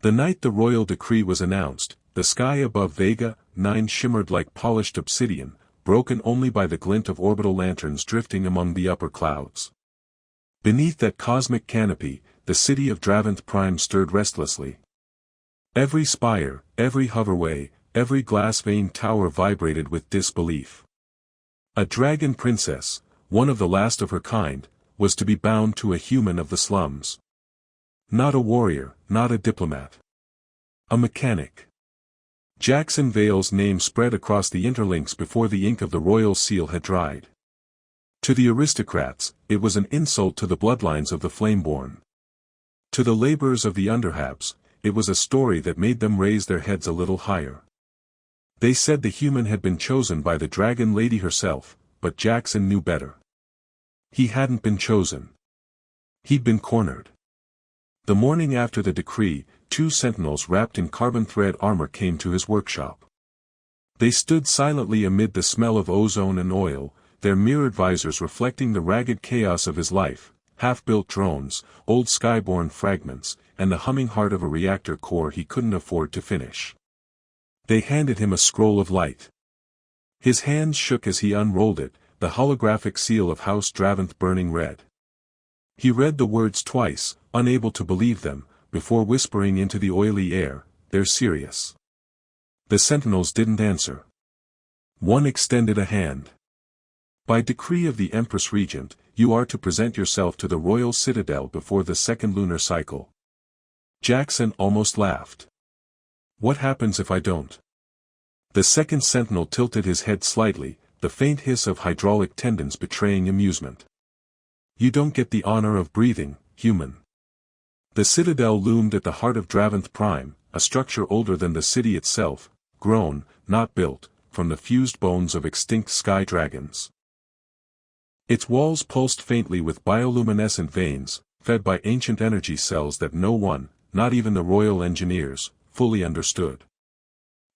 The night the royal decree was announced, the sky above Vega 9 shimmered like polished obsidian, broken only by the glint of orbital lanterns drifting among the upper clouds. Beneath that cosmic canopy, the city of Draventh Prime stirred restlessly. Every spire, every hoverway, every glass-veined tower vibrated with disbelief. A dragon princess, one of the last of her kind, was to be bound to a human of the slums. Not a warrior, not a diplomat. A mechanic. Jackson Vale's name spread across the interlinks before the ink of the royal seal had dried. To the aristocrats, it was an insult to the bloodlines of the Flameborn. To the laborers of the Underhabs, it was a story that made them raise their heads a little higher. They said the human had been chosen by the Dragon Lady herself, but Jackson knew better. He hadn't been chosen. He'd been cornered. The morning after the decree, 2 sentinels wrapped in carbon thread armor came to his workshop. They stood silently amid the smell of ozone and oil, their mirrored visors reflecting the ragged chaos of his life, half-built drones, old skyborne fragments, and the humming heart of a reactor core he couldn't afford to finish. They handed him a scroll of light. His hands shook as he unrolled it, the holographic seal of House Draventh burning red. He read the words twice, unable to believe them, before whispering into the oily air, "They're serious." The sentinels didn't answer. One extended a hand. "By decree of the Empress Regent, you are to present yourself to the Royal Citadel before the second lunar cycle." Jackson almost laughed. "What happens if I don't?" The second sentinel tilted his head slightly, the faint hiss of hydraulic tendons betraying amusement. "You don't get the honor of breathing, human." The citadel loomed at the heart of Draventh Prime, a structure older than the city itself, grown, not built, from the fused bones of extinct sky dragons. Its walls pulsed faintly with bioluminescent veins, fed by ancient energy cells that no one, not even the royal engineers, fully understood.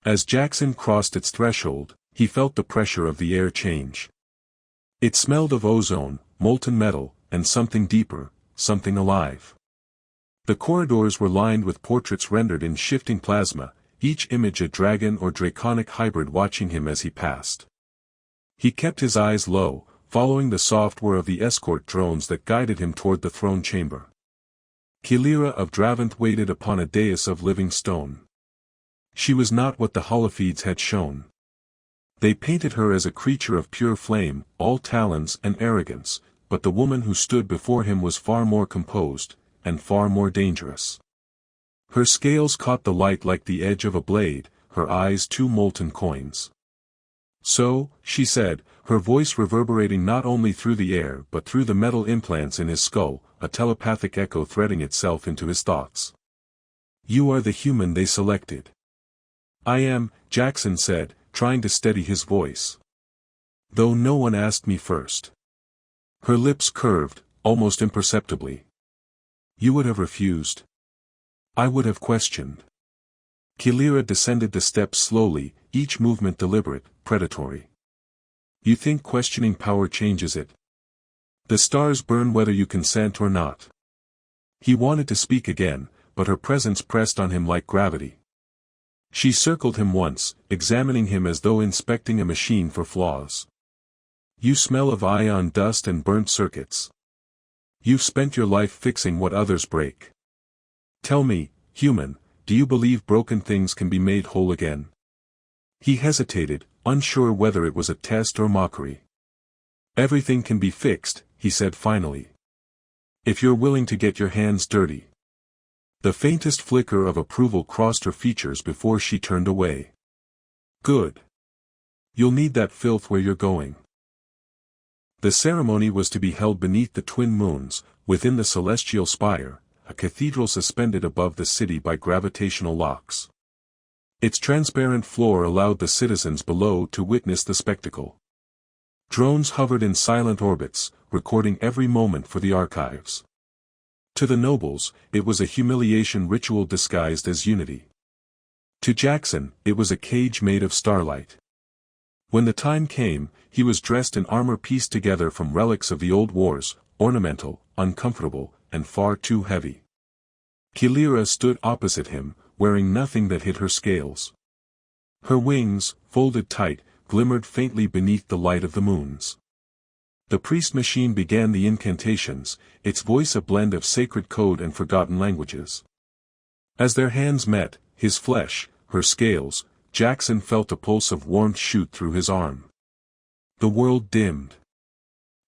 As Jackson crossed its threshold, he felt the pressure of the air change. It smelled of ozone, molten metal, and something deeper, something alive. The corridors were lined with portraits rendered in shifting plasma, each image a dragon or draconic hybrid watching him as he passed. He kept his eyes low, following the soft whir of the escort drones that guided him toward the throne chamber. Kilira of Draventh waited upon a dais of living stone. She was not what the Holophedes had shown. They painted her as a creature of pure flame, all talons and arrogance, but the woman who stood before him was far more composed, and far more dangerous. Her scales caught the light like the edge of a blade, her eyes 2 molten coins. "So," she said, her voice reverberating not only through the air but through the metal implants in his skull, a telepathic echo threading itself into his thoughts. "You are the human they selected." "I am," Jackson said, trying to steady his voice. "Though no one asked me first." Her lips curved, almost imperceptibly. "You would have refused." "I would have questioned." Kilira descended the steps slowly, each movement deliberate, predatory. "You think questioning power changes it? The stars burn whether you consent or not." He wanted to speak again, but her presence pressed on him like gravity. She circled him once, examining him as though inspecting a machine for flaws. "You smell of ion dust and burnt circuits. You've spent your life fixing what others break. Tell me, human, do you believe broken things can be made whole again?" He hesitated, unsure whether it was a test or mockery. "Everything can be fixed," he said finally. "If you're willing to get your hands dirty." The faintest flicker of approval crossed her features before she turned away. "Good. You'll need that filth where you're going." The ceremony was to be held beneath the twin moons, within the celestial spire, a cathedral suspended above the city by gravitational locks. Its transparent floor allowed the citizens below to witness the spectacle. Drones hovered in silent orbits, recording every moment for the archives. To the nobles, it was a humiliation ritual disguised as unity. To Jackson, it was a cage made of starlight. When the time came, he was dressed in armor pieced together from relics of the old wars, ornamental, uncomfortable, and far too heavy. Kilira stood opposite him, wearing nothing that hid her scales. Her wings, folded tight, glimmered faintly beneath the light of the moons. The priest machine began the incantations, its voice a blend of sacred code and forgotten languages. As their hands met, his flesh, her scales, Jackson felt a pulse of warmth shoot through his arm. The world dimmed.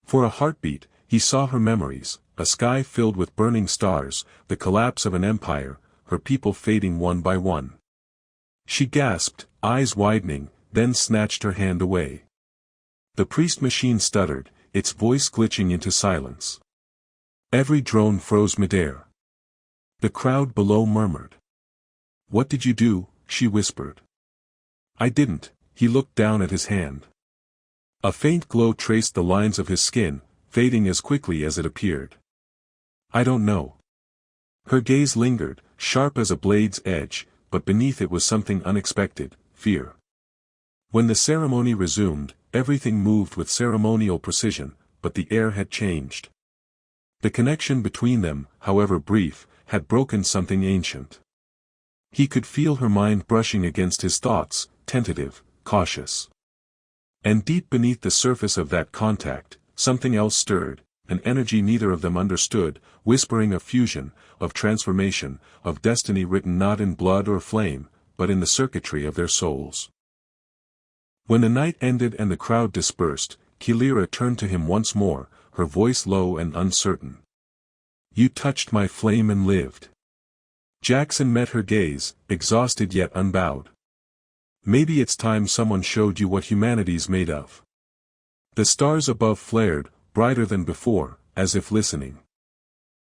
For a heartbeat, he saw her memories, a sky filled with burning stars, the collapse of an empire, her people fading one by one. She gasped, eyes widening, then snatched her hand away. The priest machine stuttered, its voice glitching into silence. Every drone froze midair. The crowd below murmured. "What did you do?" she whispered. "I didn't." He looked down at his hand. A faint glow traced the lines of his skin, fading as quickly as it appeared. "I don't know." Her gaze lingered, sharp as a blade's edge, but beneath it was something unexpected, fear. When the ceremony resumed, everything moved with ceremonial precision, but the air had changed. The connection between them, however brief, had broken something ancient. He could feel her mind brushing against his thoughts, tentative, cautious. And deep beneath the surface of that contact, something else stirred, an energy neither of them understood, whispering of fusion, of transformation, of destiny written not in blood or flame, but in the circuitry of their souls. When the night ended and the crowd dispersed, Kilira turned to him once more, her voice low and uncertain. "You touched my flame and lived." Jackson met her gaze, exhausted yet unbowed. "Maybe it's time someone showed you what humanity's made of." The stars above flared, brighter than before, as if listening.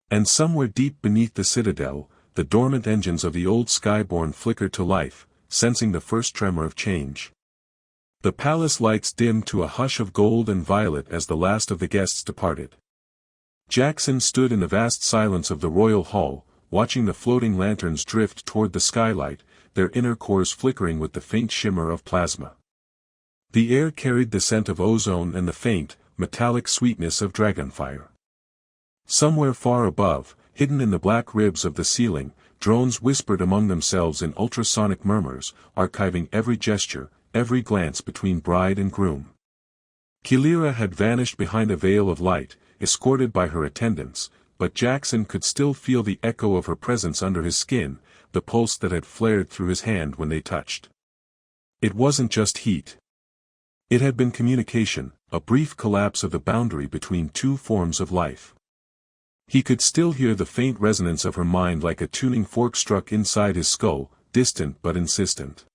And somewhere deep beneath the citadel, the dormant engines of the old Skyborn flickered to life, sensing the first tremor of change. The palace lights dimmed to a hush of gold and violet as the last of the guests departed. Jackson stood in the vast silence of the royal hall, watching the floating lanterns drift toward the skylight, their inner cores flickering with the faint shimmer of plasma. The air carried the scent of ozone and the faint, metallic sweetness of dragonfire. Somewhere far above, hidden in the black ribs of the ceiling, drones whispered among themselves in ultrasonic murmurs, archiving every gesture, every glance between bride and groom. Kilira had vanished behind a veil of light, escorted by her attendants, but Jackson could still feel the echo of her presence under his skin, the pulse that had flared through his hand when they touched. It wasn't just heat. It had been communication, a brief collapse of the boundary between two forms of life. He could still hear the faint resonance of her mind like a tuning fork struck inside his skull, distant but insistent.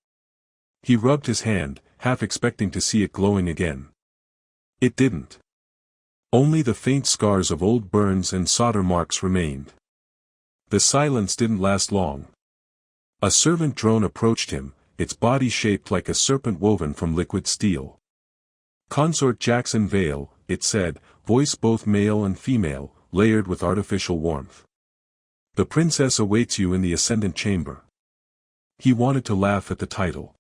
He rubbed his hand, half expecting to see it glowing again. It didn't. Only the faint scars of old burns and solder marks remained. The silence didn't last long. A servant drone approached him, its body shaped like a serpent woven from liquid steel. "Consort Jackson Vale," it said, voice both male and female, layered with artificial warmth. "The princess awaits you in the ascendant chamber." He wanted to laugh at the title.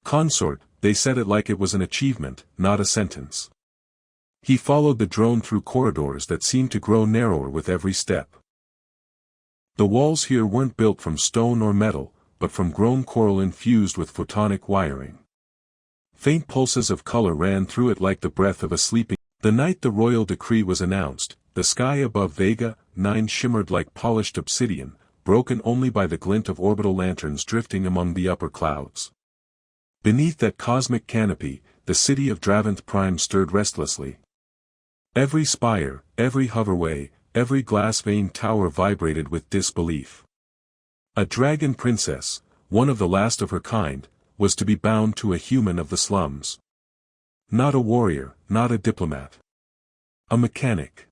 Consort, they said it like it was an achievement, not a sentence. He followed the drone through corridors that seemed to grow narrower with every step. The walls here weren't built from stone or metal, but from grown coral infused with photonic wiring. Faint pulses of color ran through it like the breath of a sleeping. The night the royal decree was announced, the sky above Vega 9 shimmered like polished obsidian, broken only by the glint of orbital lanterns drifting among the upper clouds. Beneath that cosmic canopy, the city of Draventh Prime stirred restlessly. Every spire, every hoverway, every glass-veined tower vibrated with disbelief. A dragon princess, one of the last of her kind, was to be bound to a human of the slums. Not a warrior, not a diplomat. A mechanic.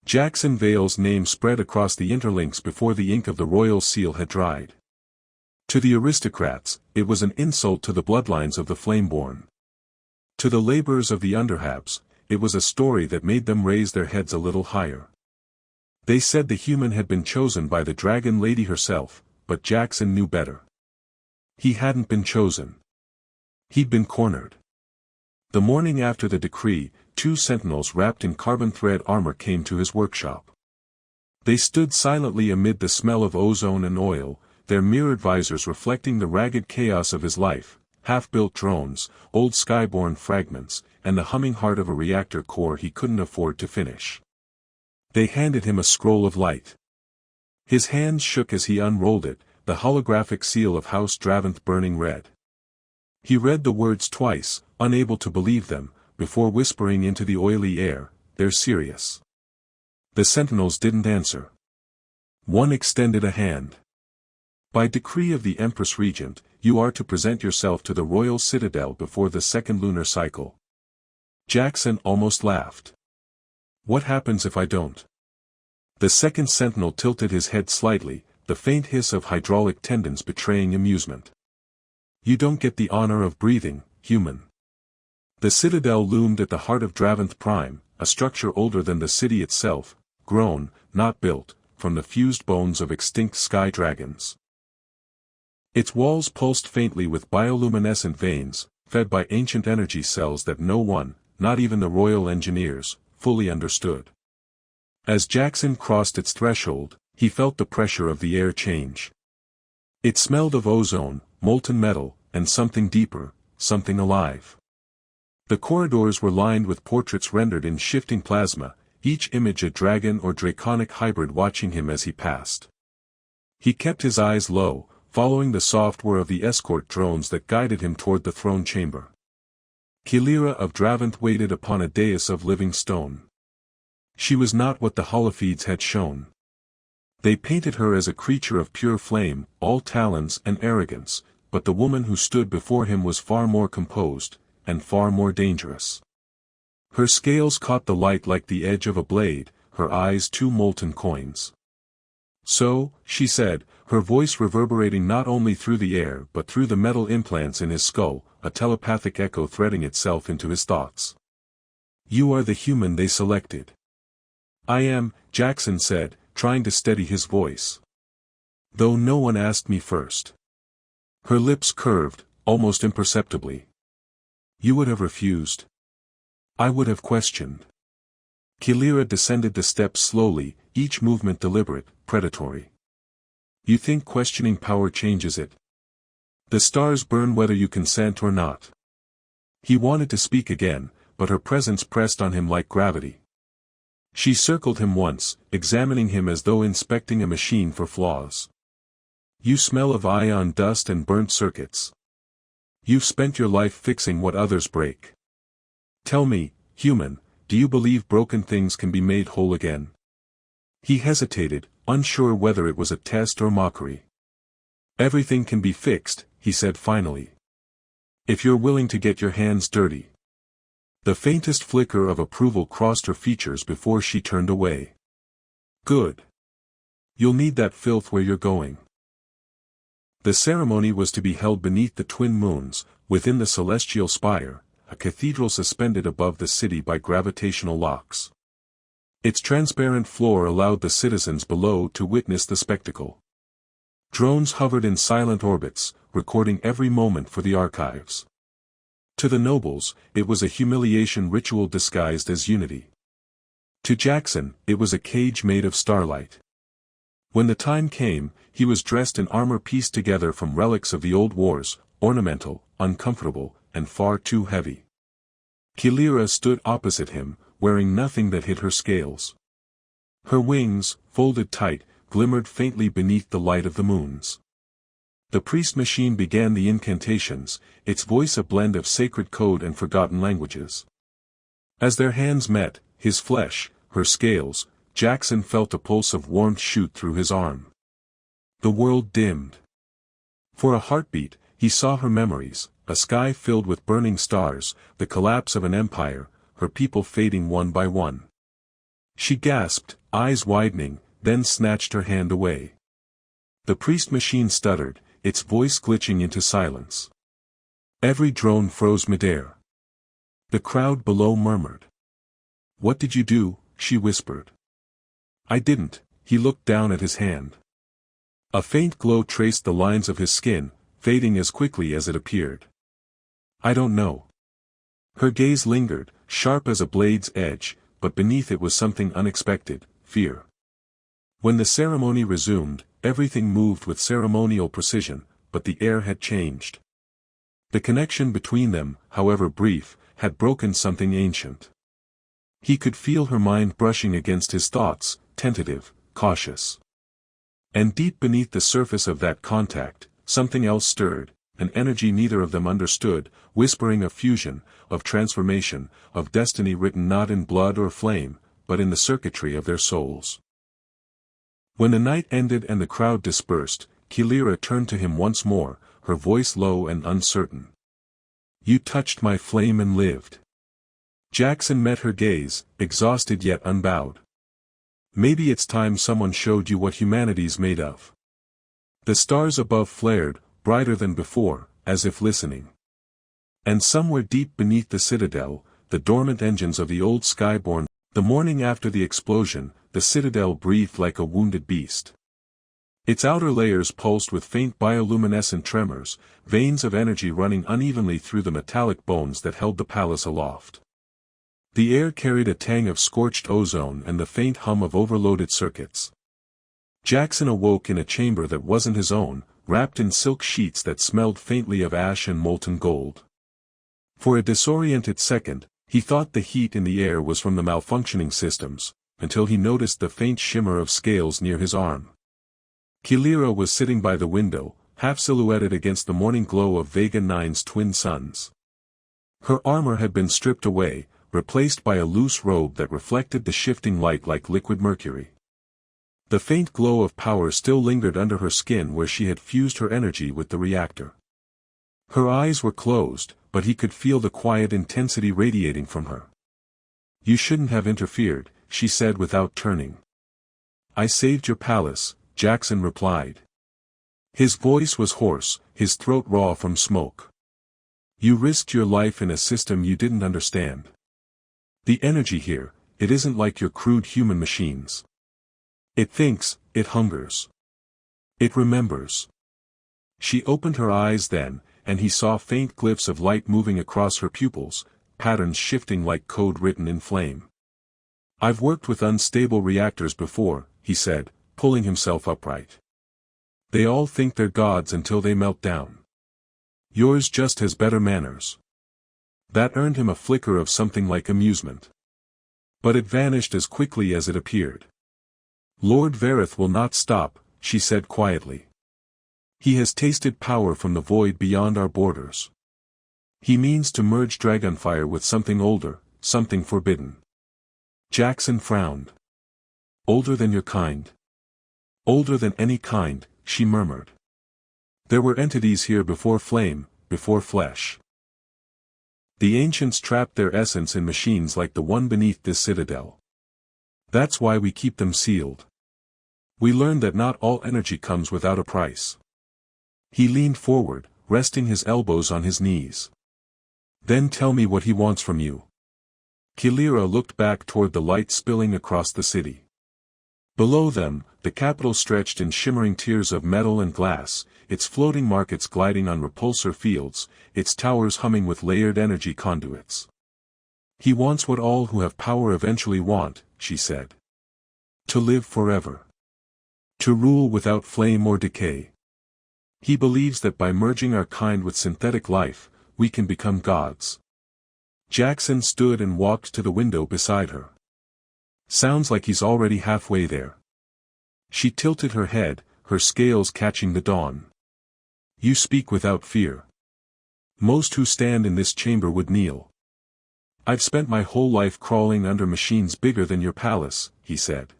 Jackson Vale's name spread across the interlinks before the ink of the royal seal had dried. To the aristocrats, it was an insult to the bloodlines of the Flameborn. To the laborers of the underhabs, it was a story that made them raise their heads a little higher. They said the human had been chosen by the dragon lady herself, but Jackson knew better. He hadn't been chosen. He'd been cornered. The morning after the decree, 2 sentinels wrapped in carbon thread armor came to his workshop. They stood silently amid the smell of ozone and oil, their mirrored visors reflecting the ragged chaos of his life, half-built drones, old skyborne fragments, and the humming heart of a reactor core he couldn't afford to finish. They handed him a scroll of light. His hands shook as he unrolled it, the holographic seal of House Draventh burning red. He read the words twice, unable to believe them, before whispering into the oily air, "They're serious." The sentinels didn't answer. One extended a hand. "By decree of the Empress Regent, you are to present yourself to the Royal Citadel before the second lunar cycle." Jackson almost laughed. "What happens if I don't?" The second sentinel tilted his head slightly, the faint hiss of hydraulic tendons betraying amusement. "You don't get the honor of breathing, human." The Citadel loomed at the heart of Draventh Prime, a structure older than the city itself, grown, not built, from the fused bones of extinct sky dragons. Its walls pulsed faintly with bioluminescent veins, fed by ancient energy cells that no one, not even the royal engineers, fully understood. As Jackson crossed its threshold, he felt the pressure of the air change. It smelled of ozone, molten metal, and something deeper, something alive. The corridors were lined with portraits rendered in shifting plasma, each image a dragon or draconic hybrid watching him as he passed. He kept his eyes low, following the soft whir of the escort drones that guided him toward the throne chamber. Kilira of Draventh waited upon a dais of living stone. She was not what the Holophides had shown. They painted her as a creature of pure flame, all talons and arrogance, but the woman who stood before him was far more composed, and far more dangerous. Her scales caught the light like the edge of a blade, her eyes two molten coins. "So," she said, her voice reverberating not only through the air but through the metal implants in his skull, a telepathic echo threading itself into his thoughts. "You are the human they selected." "I am," Jackson said, trying to steady his voice. "Though no one asked me first." Her lips curved, almost imperceptibly. "You would have refused." "I would have questioned." Kilira descended the steps slowly, each movement deliberate, predatory. "You think questioning power changes it? The stars burn whether you consent or not." He wanted to speak again, but her presence pressed on him like gravity. She circled him once, examining him as though inspecting a machine for flaws. "You smell of ion dust and burnt circuits. You've spent your life fixing what others break. Tell me, human, do you believe broken things can be made whole again?" He hesitated, unsure whether it was a test or mockery. "Everything can be fixed," he said finally. "If you're willing to get your hands dirty." The faintest flicker of approval crossed her features before she turned away. "Good. You'll need that filth where you're going." The ceremony was to be held beneath the twin moons, within the celestial spire, a cathedral suspended above the city by gravitational locks. Its transparent floor allowed the citizens below to witness the spectacle. Drones hovered in silent orbits, recording every moment for the archives. To the nobles, it was a humiliation ritual disguised as unity. To Jackson, it was a cage made of starlight. When the time came, he was dressed in armor pieced together from relics of the old wars, ornamental, uncomfortable, and far too heavy. Kilira stood opposite him, wearing nothing that hid her scales. Her wings, folded tight, glimmered faintly beneath the light of the moons. The priest machine began the incantations, its voice a blend of sacred code and forgotten languages. As their hands met, his flesh, her scales, Jackson felt a pulse of warmth shoot through his arm. The world dimmed. For a heartbeat, he saw her memories, a sky filled with burning stars, the collapse of an empire, her people fading one by one. She gasped, eyes widening, then snatched her hand away. The priest machine stuttered, its voice glitching into silence. Every drone froze midair. The crowd below murmured. "What did you do?" she whispered. "I didn't." He looked down at his hand. A faint glow traced the lines of his skin, fading as quickly as it appeared. "I don't know." Her gaze lingered, sharp as a blade's edge, but beneath it was something unexpected, fear. When the ceremony resumed, everything moved with ceremonial precision, but the air had changed. The connection between them, however brief, had broken something ancient. He could feel her mind brushing against his thoughts, tentative, cautious. And deep beneath the surface of that contact, something else stirred, an energy neither of them understood, whispering of fusion, of transformation, of destiny written not in blood or flame, but in the circuitry of their souls. When the night ended and the crowd dispersed, Kilira turned to him once more, her voice low and uncertain. "You touched my flame and lived." Jackson met her gaze, exhausted yet unbowed. "Maybe it's time someone showed you what humanity's made of." The stars above flared, brighter than before, as if listening. And somewhere deep beneath the citadel, the dormant engines of the old Skyborn. The morning after the explosion, the citadel breathed like a wounded beast. Its outer layers pulsed with faint bioluminescent tremors, veins of energy running unevenly through the metallic bones that held the palace aloft. The air carried a tang of scorched ozone and the faint hum of overloaded circuits. Jackson awoke in a chamber that wasn't his own, wrapped in silk sheets that smelled faintly of ash and molten gold. For a disoriented second, he thought the heat in the air was from the malfunctioning systems, until he noticed the faint shimmer of scales near his arm. Kilira was sitting by the window, half silhouetted against the morning glow of Vega 9's twin suns. Her armor had been stripped away, replaced by a loose robe that reflected the shifting light like liquid mercury. The faint glow of power still lingered under her skin where she had fused her energy with the reactor. Her eyes were closed, but he could feel the quiet intensity radiating from her. "You shouldn't have interfered," she said without turning. "I saved your palace," Jackson replied. His voice was hoarse, his throat raw from smoke. "You risked your life in a system you didn't understand. The energy here, it isn't like your crude human machines. It thinks, it hungers. It remembers." She opened her eyes then, and he saw faint glyphs of light moving across her pupils, patterns shifting like code written in flame. "I've worked with unstable reactors before," he said, pulling himself upright. "They all think they're gods until they melt down. Yours just has better manners." That earned him a flicker of something like amusement. But it vanished as quickly as it appeared. "Lord Vareth will not stop," she said quietly. "He has tasted power from the void beyond our borders. He means to merge Dragonfire with something older, something forbidden." Jackson frowned. "Older than your kind?" "Older than any kind," she murmured. "There were entities here before flame, before flesh. The ancients trapped their essence in machines like the one beneath this citadel. That's why we keep them sealed. We learned that not all energy comes without a price." He leaned forward, resting his elbows on his knees. "Then tell me what he wants from you." Kilira looked back toward the light spilling across the city. Below them, the capital stretched in shimmering tiers of metal and glass, its floating markets gliding on repulsor fields, its towers humming with layered energy conduits. "He wants what all who have power eventually want," she said. "To live forever. To rule without flame or decay. He believes that by merging our kind with synthetic life, we can become gods." Jackson stood and walked to the window beside her. "Sounds like he's already halfway there." She tilted her head, her scales catching the dawn. "You speak without fear. Most who stand in this chamber would kneel." "I've spent my whole life crawling under machines bigger than your palace," he said.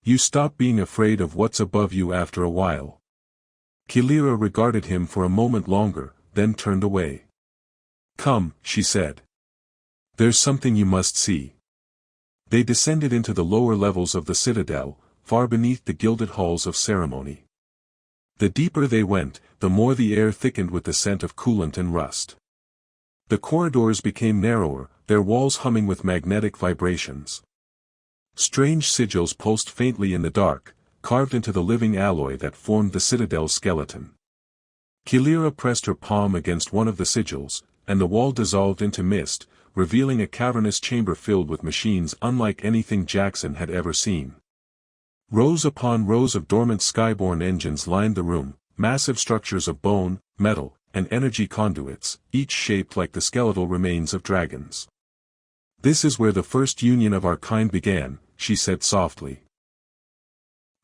"You stop being afraid of what's above you after a while." Kilira regarded him for a moment longer, then turned away. "Come," she said. "There's something you must see." They descended into the lower levels of the citadel, far beneath the gilded halls of ceremony. The deeper they went, the more the air thickened with the scent of coolant and rust. The corridors became narrower, their walls humming with magnetic vibrations. Strange sigils pulsed faintly in the dark, carved into the living alloy that formed the citadel's skeleton. Kilira pressed her palm against one of the sigils, and the wall dissolved into mist, revealing a cavernous chamber filled with machines unlike anything Jackson had ever seen. Rows upon rows of dormant skyborne engines lined the room, massive structures of bone, metal, and energy conduits, each shaped like the skeletal remains of dragons. "This is where the first union of our kind began," she said softly.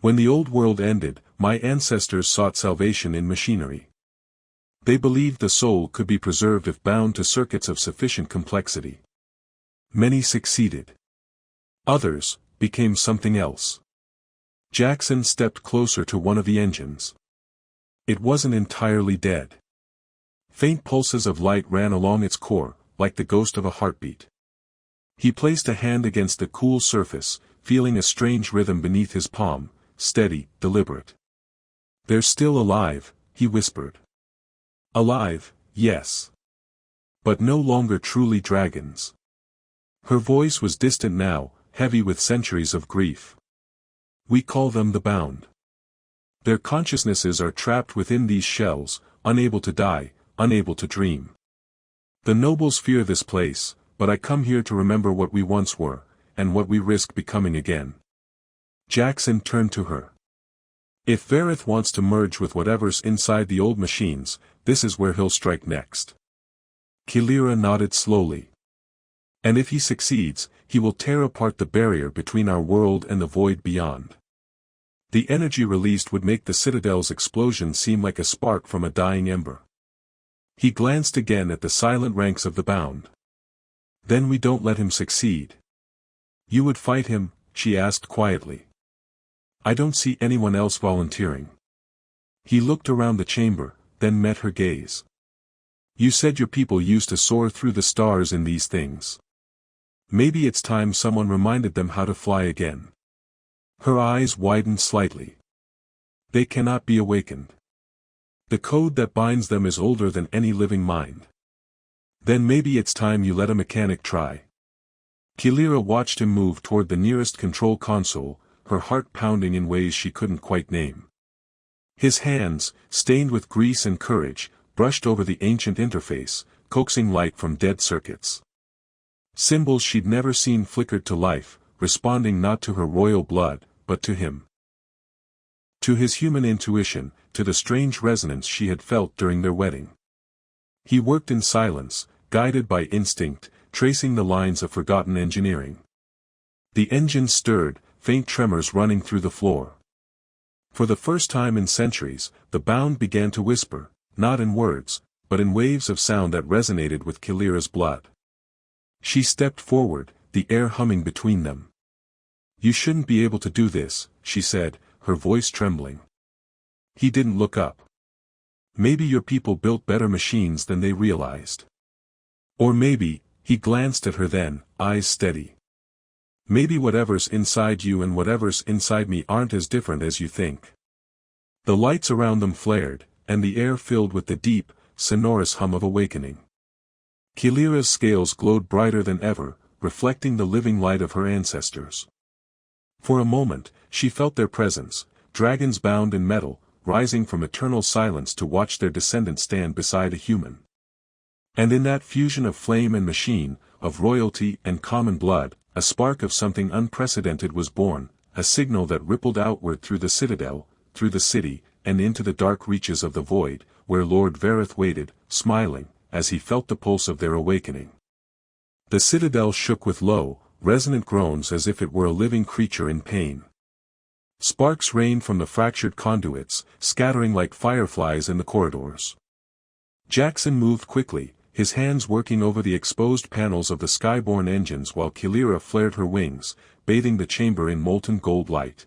"When the old world ended, my ancestors sought salvation in machinery. They believed the soul could be preserved if bound to circuits of sufficient complexity. Many succeeded. Others became something else." Jackson stepped closer to one of the engines. It wasn't entirely dead. Faint pulses of light ran along its core, like the ghost of a heartbeat. He placed a hand against the cool surface, feeling a strange rhythm beneath his palm, steady, deliberate. "They're still alive," he whispered. "Alive, yes. But no longer truly dragons." Her voice was distant now, heavy with centuries of grief. "We call them the bound. Their consciousnesses are trapped within these shells, unable to die, unable to dream. The nobles fear this place, but I come here to remember what we once were, and what we risk becoming again." Jackson turned to her. "If Vareth wants to merge with whatever's inside the old machines, this is where he'll strike next." Kilira nodded slowly. "And if he succeeds, he will tear apart the barrier between our world and the void beyond. The energy released would make the Citadel's explosion seem like a spark from a dying ember." He glanced again at the silent ranks of the bound. "Then we don't let him succeed." "You would fight him?" she asked quietly. "I don't see anyone else volunteering." He looked around the chamber, then met her gaze. "You said your people used to soar through the stars in these things. Maybe it's time someone reminded them how to fly again." Her eyes widened slightly. "They cannot be awakened. The code that binds them is older than any living mind. Then maybe it's time you let a mechanic try." Kilira watched him move toward the nearest control console, her heart pounding in ways she couldn't quite name. His hands, stained with grease and courage, brushed over the ancient interface, coaxing light from dead circuits. Symbols she'd never seen flickered to life, responding not to her royal blood, but to him. To his human intuition, to the strange resonance she had felt during their wedding. He worked in silence, guided by instinct, tracing the lines of forgotten engineering. The engine stirred, faint tremors running through the floor. For the first time in centuries, the bound began to whisper, not in words, but in waves of sound that resonated with Kilira's blood. She stepped forward, the air humming between them. "You shouldn't be able to do this," she said, her voice trembling. He didn't look up. "Maybe your people built better machines than they realized. Or maybe," he glanced at her then, eyes steady. "Maybe whatever's inside you and whatever's inside me aren't as different as you think." The lights around them flared, and the air filled with the deep, sonorous hum of awakening. Kilira's scales glowed brighter than ever, reflecting the living light of her ancestors. For a moment, she felt their presence, dragons bound in metal, rising from eternal silence to watch their descendants stand beside a human. And in that fusion of flame and machine, of royalty and common blood, a spark of something unprecedented was born, a signal that rippled outward through the citadel, through the city, and into the dark reaches of the void, where Lord Vareth waited, smiling, as he felt the pulse of their awakening. The citadel shook with low, resonant groans as if it were a living creature in pain. Sparks rained from the fractured conduits, scattering like fireflies in the corridors. Jackson moved quickly, his hands working over the exposed panels of the skyborne engines while Kilira flared her wings, bathing the chamber in molten gold light.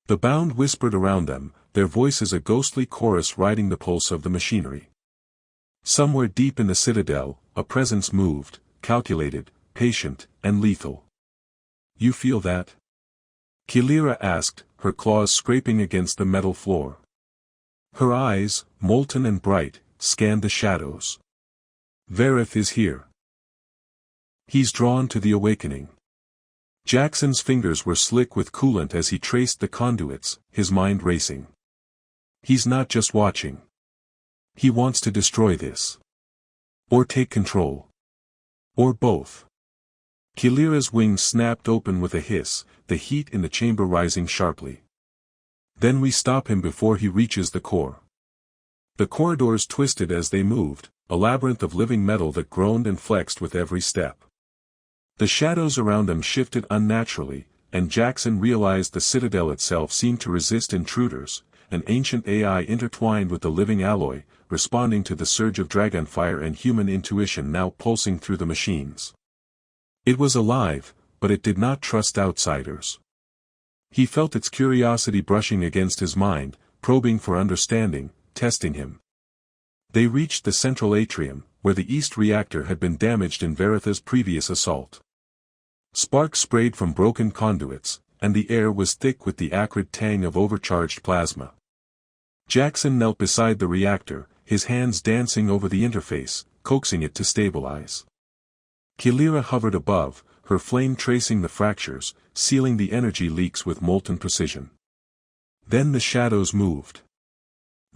The bound whispered around them, their voices a ghostly chorus riding the pulse of the machinery. Somewhere deep in the citadel, a presence moved, calculated, patient, and lethal. "You feel that?" Kilira asked, her claws scraping against the metal floor. Her eyes, molten and bright, scanned the shadows. "Vareth is here. He's drawn to the awakening." Jackson's fingers were slick with coolant as he traced the conduits, his mind racing. "He's not just watching. He wants to destroy this. Or take control. Or both." Kilira's wings snapped open with a hiss, the heat in the chamber rising sharply. Then we stop him before he reaches the core. The corridors twisted as they moved, a labyrinth of living metal that groaned and flexed with every step. The shadows around them shifted unnaturally, and Jackson realized the citadel itself seemed to resist intruders, an ancient AI intertwined with the living alloy, responding to the surge of dragonfire and human intuition now pulsing through the machines. It was alive, but it did not trust outsiders. He felt its curiosity brushing against his mind, probing for understanding, testing him. They reached the central atrium, where the east reactor had been damaged in Veritha's previous assault. Sparks sprayed from broken conduits, and the air was thick with the acrid tang of overcharged plasma. Jackson knelt beside the reactor, his hands dancing over the interface, coaxing it to stabilize. Kilira hovered above, her flame tracing the fractures, sealing the energy leaks with molten precision. Then the shadows moved.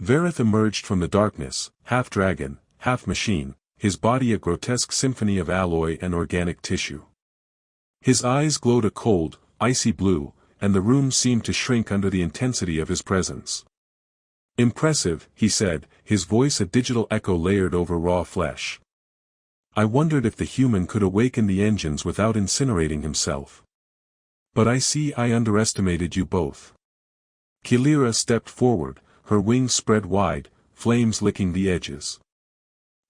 Verith emerged from the darkness, half dragon, half machine, his body a grotesque symphony of alloy and organic tissue. His eyes glowed a cold, icy blue, and the room seemed to shrink under the intensity of his presence. "Impressive," he said, his voice a digital echo layered over raw flesh. "I wondered if the human could awaken the engines without incinerating himself. But I see I underestimated you both." Kilira stepped forward, her wings spread wide, flames licking the edges.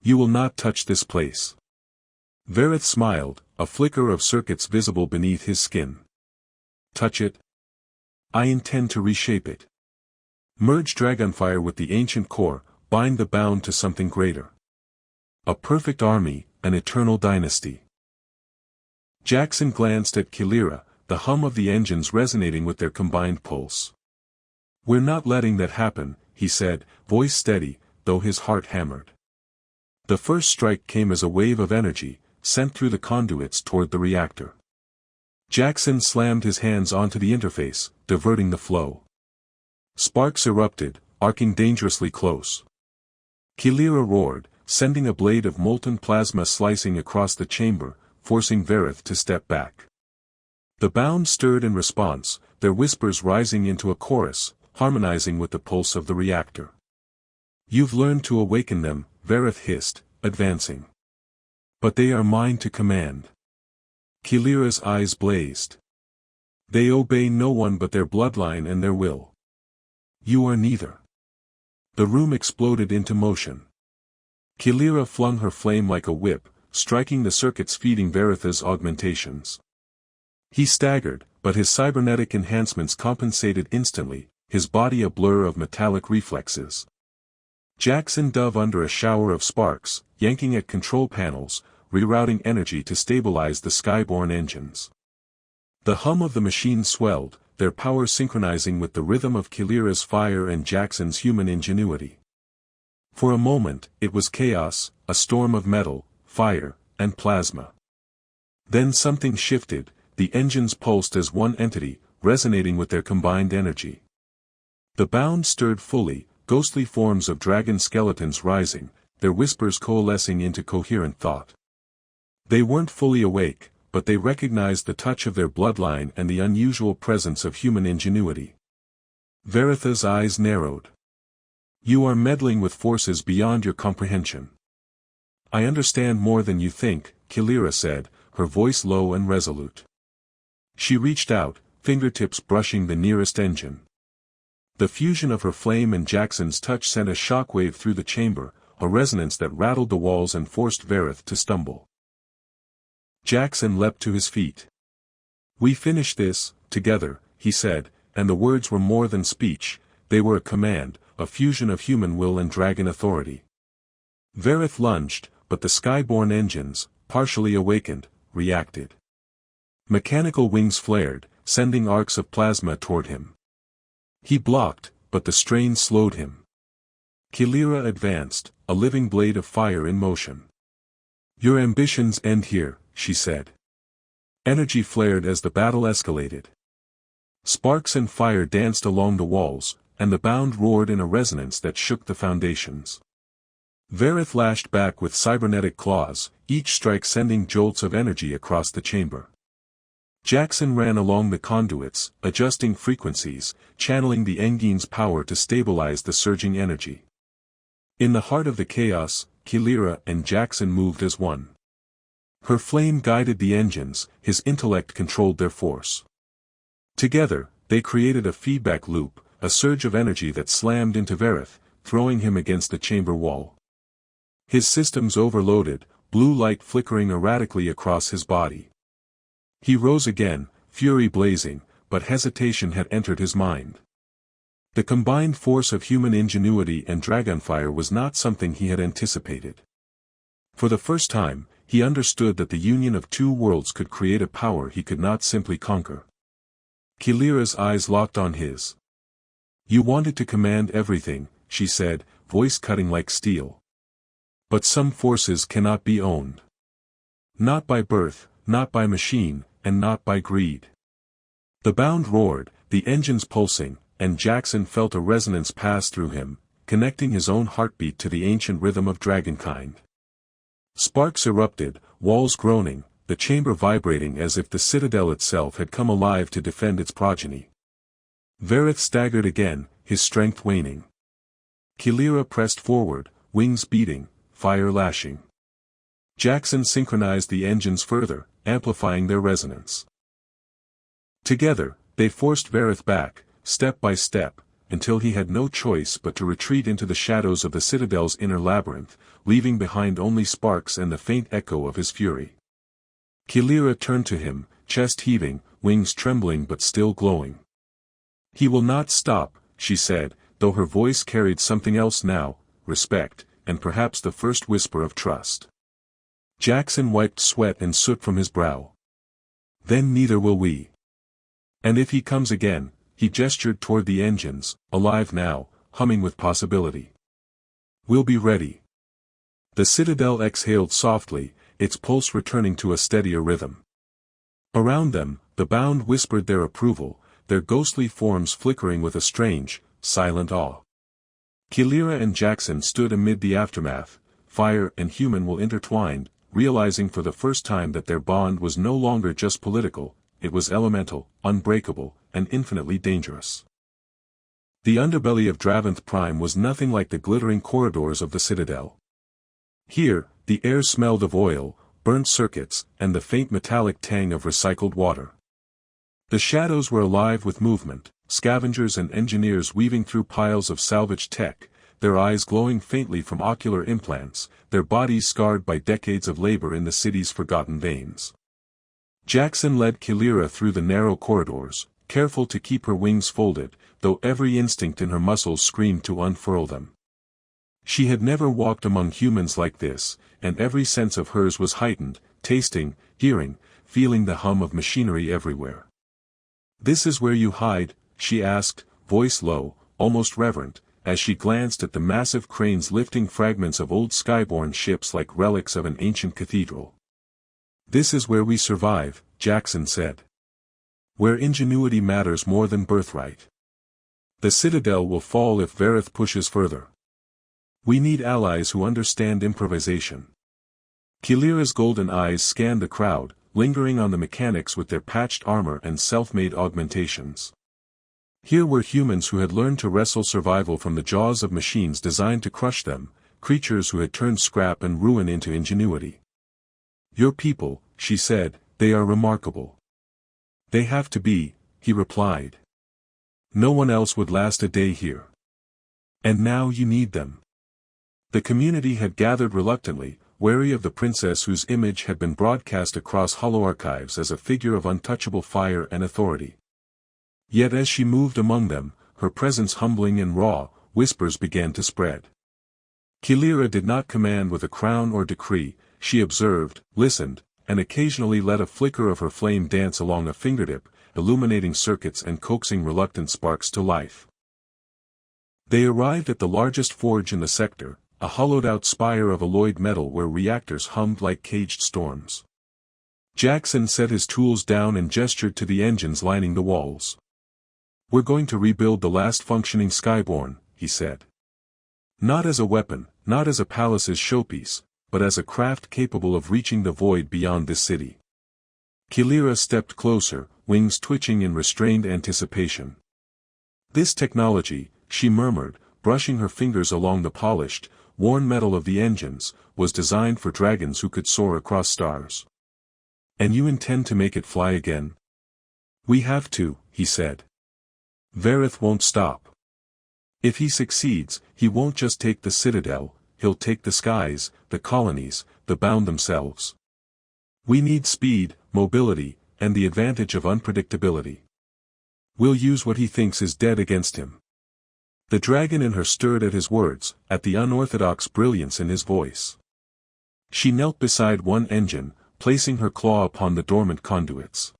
"You will not touch this place." Verith smiled, a flicker of circuits visible beneath his skin. "Touch it? I intend to reshape it. Merge dragonfire with the ancient core, bind the bound to something greater. A perfect army, an eternal dynasty." Jackson glanced at Kilira, the hum of the engines resonating with their combined pulse. "We're not letting that happen," he said, voice steady, though his heart hammered. The first strike came as a wave of energy, sent through the conduits toward the reactor. Jackson slammed his hands onto the interface, diverting the flow. Sparks erupted, arcing dangerously close. Kilira roared, sending a blade of molten plasma slicing across the chamber, forcing Verith to step back. The bound stirred in response, their whispers rising into a chorus, harmonizing with the pulse of the reactor. "You've learned to awaken them," Verith hissed, advancing. "But they are mine to command." Kilira's eyes blazed. "They obey no one but their bloodline and their will. You are neither." The room exploded into motion. Kilira flung her flame like a whip, striking the circuits feeding Veritha's augmentations. He staggered, but his cybernetic enhancements compensated instantly, his body a blur of metallic reflexes. Jackson dove under a shower of sparks, yanking at control panels, rerouting energy to stabilize the skyborne engines. The hum of the machine swelled, their power synchronizing with the rhythm of Kilira's fire and Jackson's human ingenuity. For a moment, it was chaos, a storm of metal, fire, and plasma. Then something shifted, the engines pulsed as one entity, resonating with their combined energy. The bound stirred fully, ghostly forms of dragon skeletons rising, their whispers coalescing into coherent thought. They weren't fully awake, but they recognized the touch of their bloodline and the unusual presence of human ingenuity. Veritha's eyes narrowed. "You are meddling with forces beyond your comprehension." "I understand more than you think," Kilira said, her voice low and resolute. She reached out, fingertips brushing the nearest engine. The fusion of her flame and Jackson's touch sent a shockwave through the chamber, a resonance that rattled the walls and forced Verith to stumble. Jackson leapt to his feet. "We finish this, together," he said, and the words were more than speech, they were a command, a fusion of human will and dragon authority. Verith lunged, but the skyborne engines, partially awakened, reacted. Mechanical wings flared, sending arcs of plasma toward him. He blocked, but the strain slowed him. Kilira advanced, a living blade of fire in motion. "Your ambitions end here," she said. Energy flared as the battle escalated. Sparks and fire danced along the walls, and the bound roared in a resonance that shook the foundations. Vareth lashed back with cybernetic claws, each strike sending jolts of energy across the chamber. Jackson ran along the conduits, adjusting frequencies, channeling the engine's power to stabilize the surging energy. In the heart of the chaos, Kilira and Jackson moved as one. Her flame guided the engines, his intellect controlled their force. Together, they created a feedback loop, a surge of energy that slammed into Vareth, throwing him against the chamber wall. His systems overloaded, blue light flickering erratically across his body. He rose again, fury blazing, but hesitation had entered his mind. The combined force of human ingenuity and dragonfire was not something he had anticipated. For the first time, he understood that the union of two worlds could create a power he could not simply conquer. Kilira's eyes locked on his. "You wanted to command everything," she said, voice cutting like steel. "But some forces cannot be owned. Not by birth, not by machine, and not by greed." The bound roared, the engines pulsing, and Jackson felt a resonance pass through him, connecting his own heartbeat to the ancient rhythm of dragonkind. Sparks erupted, walls groaning, the chamber vibrating as if the citadel itself had come alive to defend its progeny. Vareth staggered again, his strength waning. Kilira pressed forward, wings beating, fire lashing. Jackson synchronized the engines further, amplifying their resonance. Together, they forced Vareth back, step by step, until he had no choice but to retreat into the shadows of the citadel's inner labyrinth, leaving behind only sparks and the faint echo of his fury. Kilira turned to him, chest heaving, wings trembling but still glowing. "He will not stop," she said, though her voice carried something else now, respect, and perhaps the first whisper of trust. Jackson wiped sweat and soot from his brow. "Then neither will we. And if he comes again," he gestured toward the engines, alive now, humming with possibility. "We'll be ready." The citadel exhaled softly, its pulse returning to a steadier rhythm. Around them, the bound whispered their approval, their ghostly forms flickering with a strange, silent awe. Kilira and Jackson stood amid the aftermath, fire and human will intertwined, realizing for the first time that their bond was no longer just political, it was elemental, unbreakable, and infinitely dangerous. The underbelly of Draventh Prime was nothing like the glittering corridors of the citadel. Here, the air smelled of oil, burnt circuits, and the faint metallic tang of recycled water. The shadows were alive with movement, scavengers and engineers weaving through piles of salvaged tech, their eyes glowing faintly from ocular implants, their bodies scarred by decades of labor in the city's forgotten veins. Jackson led Kilira through the narrow corridors, careful to keep her wings folded, though every instinct in her muscles screamed to unfurl them. She had never walked among humans like this, and every sense of hers was heightened, tasting, hearing, feeling the hum of machinery everywhere. "This is where you hide?" she asked, voice low, almost reverent, as she glanced at the massive cranes lifting fragments of old skyborne ships like relics of an ancient cathedral. "This is where we survive," Jackson said. "Where ingenuity matters more than birthright. The citadel will fall if Vareth pushes further. We need allies who understand improvisation." Kilira's golden eyes scanned the crowd, lingering on the mechanics with their patched armor and self-made augmentations. Here were humans who had learned to wrestle survival from the jaws of machines designed to crush them, creatures who had turned scrap and ruin into ingenuity. "Your people," she said, "they are remarkable." "They have to be," he replied. "No one else would last a day here. And now you need them." The community had gathered reluctantly, wary of the princess whose image had been broadcast across hollow archives as a figure of untouchable fire and authority. Yet as she moved among them, her presence humbling and raw, whispers began to spread. Kilira did not command with a crown or decree, she observed, listened, and occasionally let a flicker of her flame dance along a fingertip, illuminating circuits and coaxing reluctant sparks to life. They arrived at the largest forge in the sector, a hollowed-out spire of alloyed metal where reactors hummed like caged storms. Jackson set his tools down and gestured to the engines lining the walls. "We're going to rebuild the last functioning Skyborn," he said. "Not as a weapon, not as a palace's showpiece, but as a craft capable of reaching the void beyond this city. Kilira stepped closer, wings twitching in restrained anticipation. This technology, she murmured, brushing her fingers along the polished, worn metal of the engines, was designed for dragons who could soar across stars. And you intend to make it fly again? We have to, he said. Vareth won't stop. If he succeeds, he won't just take the citadel, he'll take the skies, the colonies, the bound themselves. We need speed, mobility, and the advantage of unpredictability. We'll use what he thinks is dead against him. The dragon in her stirred at his words, at the unorthodox brilliance in his voice. She knelt beside one engine, placing her claw upon the dormant conduits.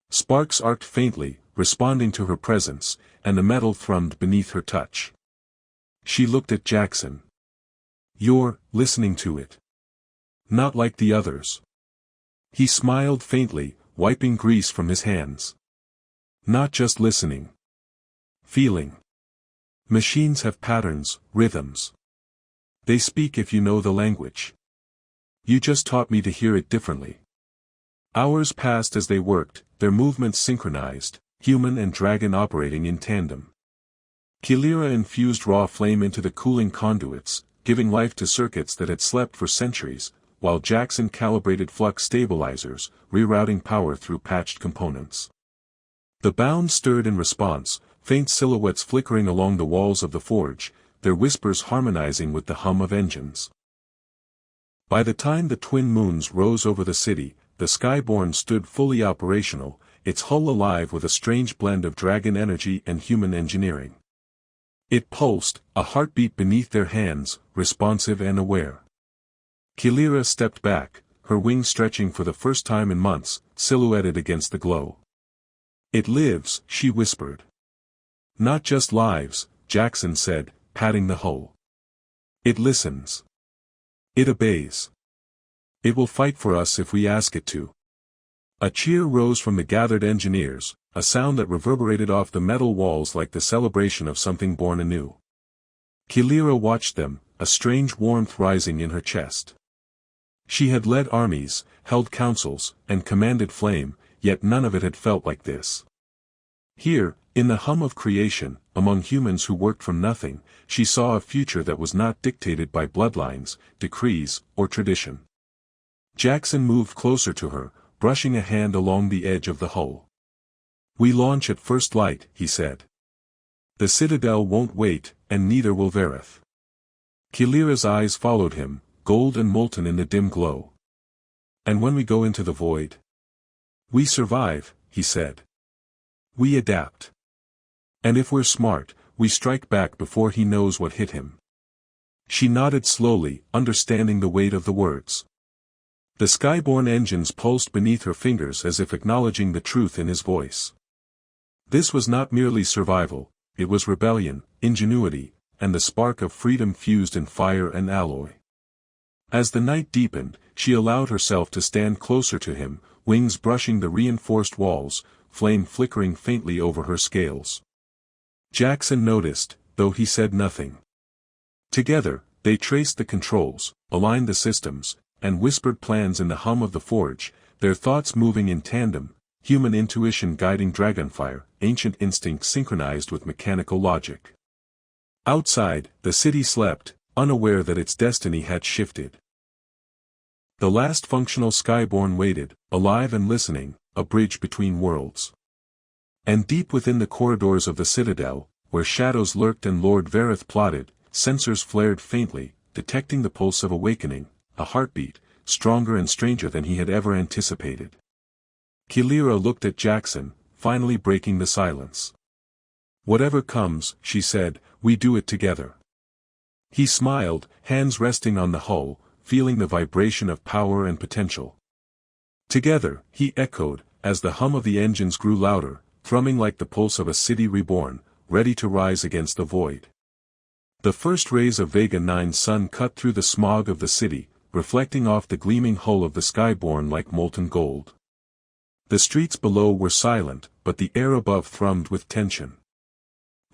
Sparks arced faintly, responding to her presence, and the metal thrummed beneath her touch. She looked at Jackson. You're listening to it. Not like the others. He smiled faintly, wiping grease from his hands. Not just listening. Feeling. Machines have patterns, rhythms. They speak if you know the language. You just taught me to hear it differently. Hours passed as they worked, their movements synchronized, human and dragon operating in tandem. Kilira infused raw flame into the cooling conduits, giving life to circuits that had slept for centuries, while Jackson calibrated flux stabilizers, rerouting power through patched components. The bound stirred in response, faint silhouettes flickering along the walls of the forge, their whispers harmonizing with the hum of engines. By the time the twin moons rose over the city, the Skyborn stood fully operational, its hull alive with a strange blend of dragon energy and human engineering. It pulsed, a heartbeat beneath their hands, responsive and aware. Kilira stepped back, her wings stretching for the first time in months, silhouetted against the glow. It lives, she whispered. Not just lives, Jackson said, patting the hull. It listens. It obeys. It will fight for us if we ask it to. A cheer rose from the gathered engineers, a sound that reverberated off the metal walls like the celebration of something born anew. Kilira watched them, a strange warmth rising in her chest. She had led armies, held councils, and commanded flame, yet none of it had felt like this. Here, in the hum of creation, among humans who worked from nothing, she saw a future that was not dictated by bloodlines, decrees, or tradition. Jackson moved closer to her, brushing a hand along the edge of the hull. We launch at first light, he said. The citadel won't wait, and neither will Vareth. Kilira's eyes followed him, gold and molten in the dim glow. And when we go into the void? We survive, he said. We adapt. And if we're smart, we strike back before he knows what hit him. She nodded slowly, understanding the weight of the words. The skyborn engines pulsed beneath her fingers as if acknowledging the truth in his voice. This was not merely survival, it was rebellion, ingenuity, and the spark of freedom fused in fire and alloy. As the night deepened, she allowed herself to stand closer to him, wings brushing the reinforced walls, flame flickering faintly over her scales. Jackson noticed, though he said nothing. Together, they traced the controls, aligned the systems, and whispered plans in the hum of the forge, their thoughts moving in tandem, human intuition guiding dragonfire, ancient instinct synchronized with mechanical logic. Outside, the city slept, unaware that its destiny had shifted. The last functional skyborn waited, alive and listening, a bridge between worlds. And deep within the corridors of the citadel, where shadows lurked and Lord Vareth plotted, sensors flared faintly, detecting the pulse of awakening, a heartbeat, stronger and stranger than he had ever anticipated. Kilira looked at Jackson, finally breaking the silence. Whatever comes, she said, we do it together. He smiled, hands resting on the hull, feeling the vibration of power and potential. Together, he echoed, as the hum of the engines grew louder, thrumming like the pulse of a city reborn, ready to rise against the void. The first rays of Vega 9's sun cut through the smog of the city, reflecting off the gleaming hull of the skyborn like molten gold. The streets below were silent, but the air above thrummed with tension.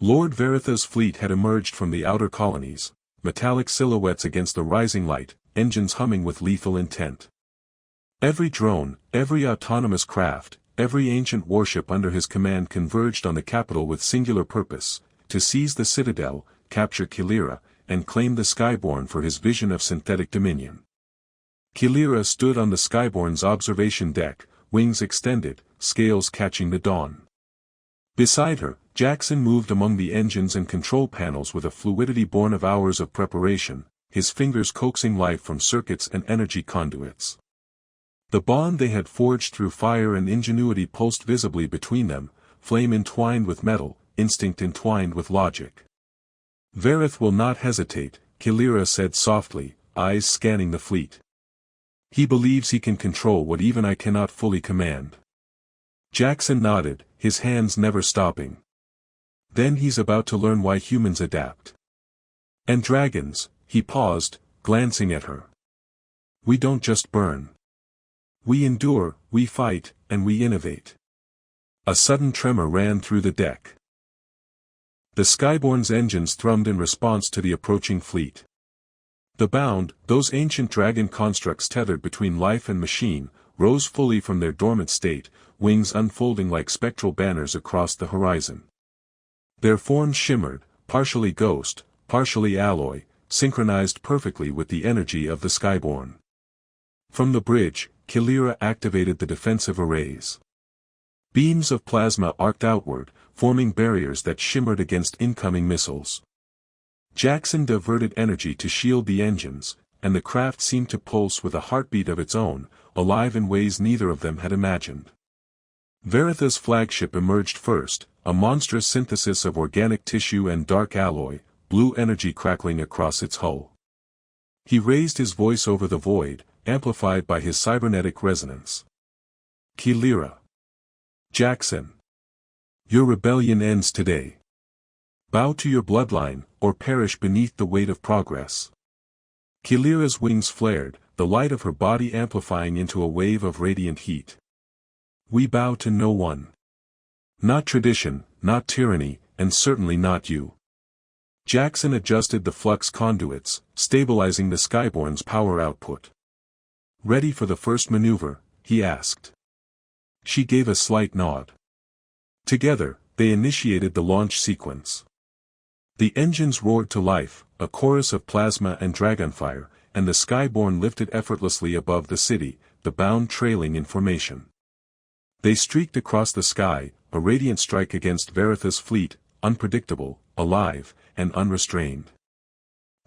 Lord Varetha's fleet had emerged from the outer colonies, metallic silhouettes against the rising light, engines humming with lethal intent. Every drone, every autonomous craft, every ancient warship under his command converged on the capital with singular purpose, to seize the citadel, capture Kilira, and claim the Skyborn for his vision of synthetic dominion. Kilira stood on the Skyborn's observation deck, wings extended, scales catching the dawn. Beside her, Jackson moved among the engines and control panels with a fluidity born of hours of preparation, his fingers coaxing life from circuits and energy conduits. The bond they had forged through fire and ingenuity pulsed visibly between them, flame entwined with metal, instinct entwined with logic. "Vareth will not hesitate," Kilira said softly, eyes scanning the fleet. "He believes he can control what even I cannot fully command." Jackson nodded, his hands never stopping. "Then he's about to learn why humans adapt. And dragons," he paused, glancing at her. "We don't just burn. We endure, we fight, and we innovate." A sudden tremor ran through the deck. The Skyborn's engines thrummed in response to the approaching fleet. The Bound, those ancient dragon constructs tethered between life and machine, rose fully from their dormant state, wings unfolding like spectral banners across the horizon. Their forms shimmered, partially ghost, partially alloy, synchronized perfectly with the energy of the Skyborn. From the bridge, Kilira activated the defensive arrays. Beams of plasma arced outward, forming barriers that shimmered against incoming missiles. Jackson diverted energy to shield the engines, and the craft seemed to pulse with a heartbeat of its own, alive in ways neither of them had imagined. Varetha's flagship emerged first, a monstrous synthesis of organic tissue and dark alloy, blue energy crackling across its hull. He raised his voice over the void, amplified by his cybernetic resonance. "Kilira. Jackson. Your rebellion ends today. Bow to your bloodline, or perish beneath the weight of progress." Kilira's wings flared, the light of her body amplifying into a wave of radiant heat. "We bow to no one. Not tradition, not tyranny, and certainly not you." Jackson adjusted the flux conduits, stabilizing the Skyborn's power output. "Ready for the first maneuver?" he asked. She gave a slight nod. Together, they initiated the launch sequence. The engines roared to life, a chorus of plasma and dragonfire, and the Skyborn lifted effortlessly above the city, the Bound trailing in formation. They streaked across the sky, a radiant strike against Varetha's fleet, unpredictable, alive, and unrestrained.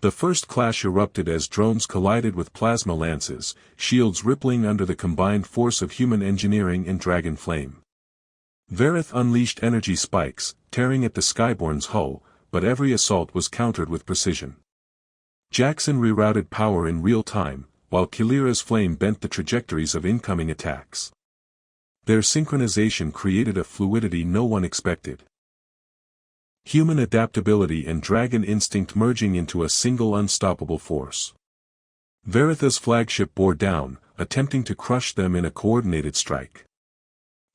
The first clash erupted as drones collided with plasma lances, shields rippling under the combined force of human engineering and dragon flame. Vareth unleashed energy spikes, tearing at the Skyborn's hull, but every assault was countered with precision. Jackson rerouted power in real time, while Kilira's flame bent the trajectories of incoming attacks. Their synchronization created a fluidity no one expected. Human adaptability and dragon instinct merging into a single unstoppable force. Varetha's flagship bore down, attempting to crush them in a coordinated strike.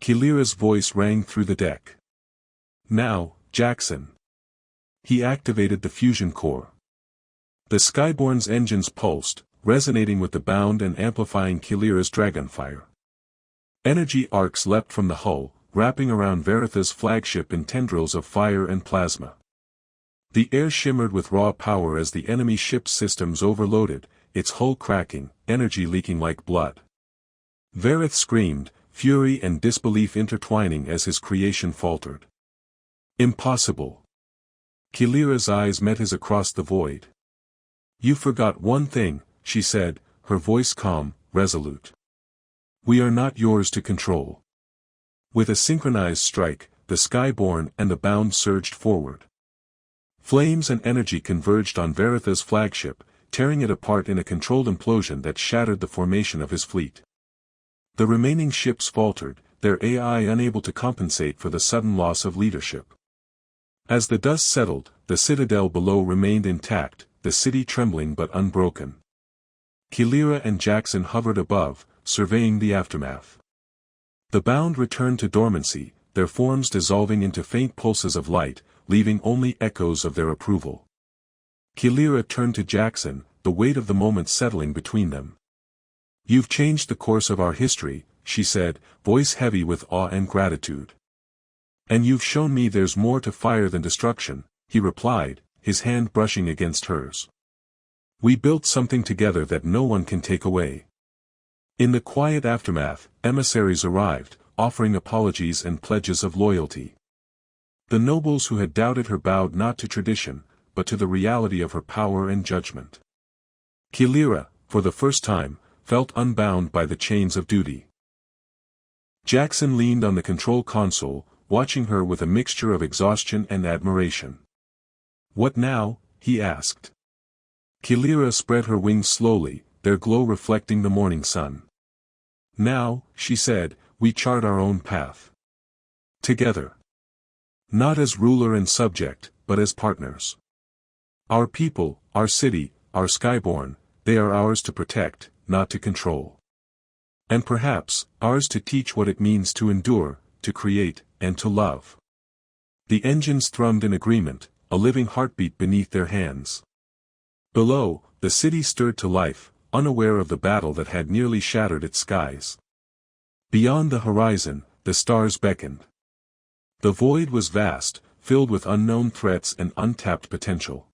Kilira's voice rang through the deck. "Now, Jackson." He activated the fusion core. The Skyborn's engines pulsed, resonating with the Bound and amplifying Kilira's dragonfire. Energy arcs leapt from the hull, wrapping around Varetha's flagship in tendrils of fire and plasma. The air shimmered with raw power as the enemy ship's systems overloaded, its hull cracking, energy leaking like blood. Vareth screamed, fury and disbelief intertwining as his creation faltered. "Impossible." Kilira's eyes met his across the void. "You forgot one thing," she said, her voice calm, resolute. "We are not yours to control." With a synchronized strike, the Skyborn and the Bound surged forward. Flames and energy converged on Varetha's flagship, tearing it apart in a controlled implosion that shattered the formation of his fleet. The remaining ships faltered, their AI unable to compensate for the sudden loss of leadership. As the dust settled, the citadel below remained intact, the city trembling but unbroken. Kilira and Jackson hovered above, surveying the aftermath. The Bound returned to dormancy, their forms dissolving into faint pulses of light, leaving only echoes of their approval. Kilira turned to Jackson, the weight of the moment settling between them. "You've changed the course of our history," she said, voice heavy with awe and gratitude. "And you've shown me there's more to fire than destruction," he replied, his hand brushing against hers. "We built something together that no one can take away." In the quiet aftermath, emissaries arrived, offering apologies and pledges of loyalty. The nobles who had doubted her bowed not to tradition, but to the reality of her power and judgment. Kilira, for the first time, felt unbound by the chains of duty. Jackson leaned on the control console, watching her with a mixture of exhaustion and admiration. "What now?" he asked. Kilira spread her wings slowly, their glow reflecting the morning sun. "Now," she said, "we chart our own path. Together. Not as ruler and subject, but as partners. Our people, our city, our skyborn, they are ours to protect, not to control. And perhaps, ours to teach what it means to endure, to create, and to love." The engines thrummed in agreement, a living heartbeat beneath their hands. Below, the city stirred to life, unaware of the battle that had nearly shattered its skies. Beyond the horizon, the stars beckoned. The void was vast, filled with unknown threats and untapped potential.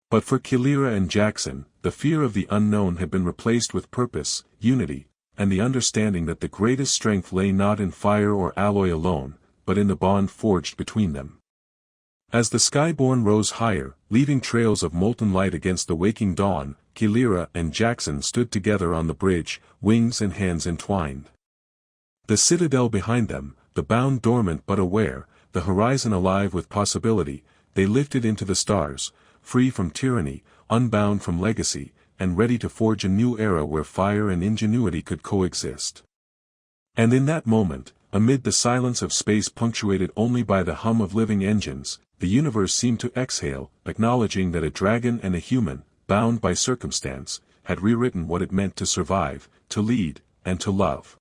But for Kilira and Jackson, the fear of the unknown had been replaced with purpose, unity, and the understanding that the greatest strength lay not in fire or alloy alone, but in the bond forged between them. As the skyborn rose higher, leaving trails of molten light against the waking dawn, Kilira and Jackson stood together on the bridge, wings and hands entwined. The citadel behind them, the bound dormant but aware, the horizon alive with possibility, they lifted into the stars, free from tyranny, unbound from legacy, and ready to forge a new era where fire and ingenuity could coexist. And in that moment, amid the silence of space punctuated only by the hum of living engines, the universe seemed to exhale, acknowledging that a dragon and a human, bound by circumstance, had rewritten what it meant to survive, to lead, and to love.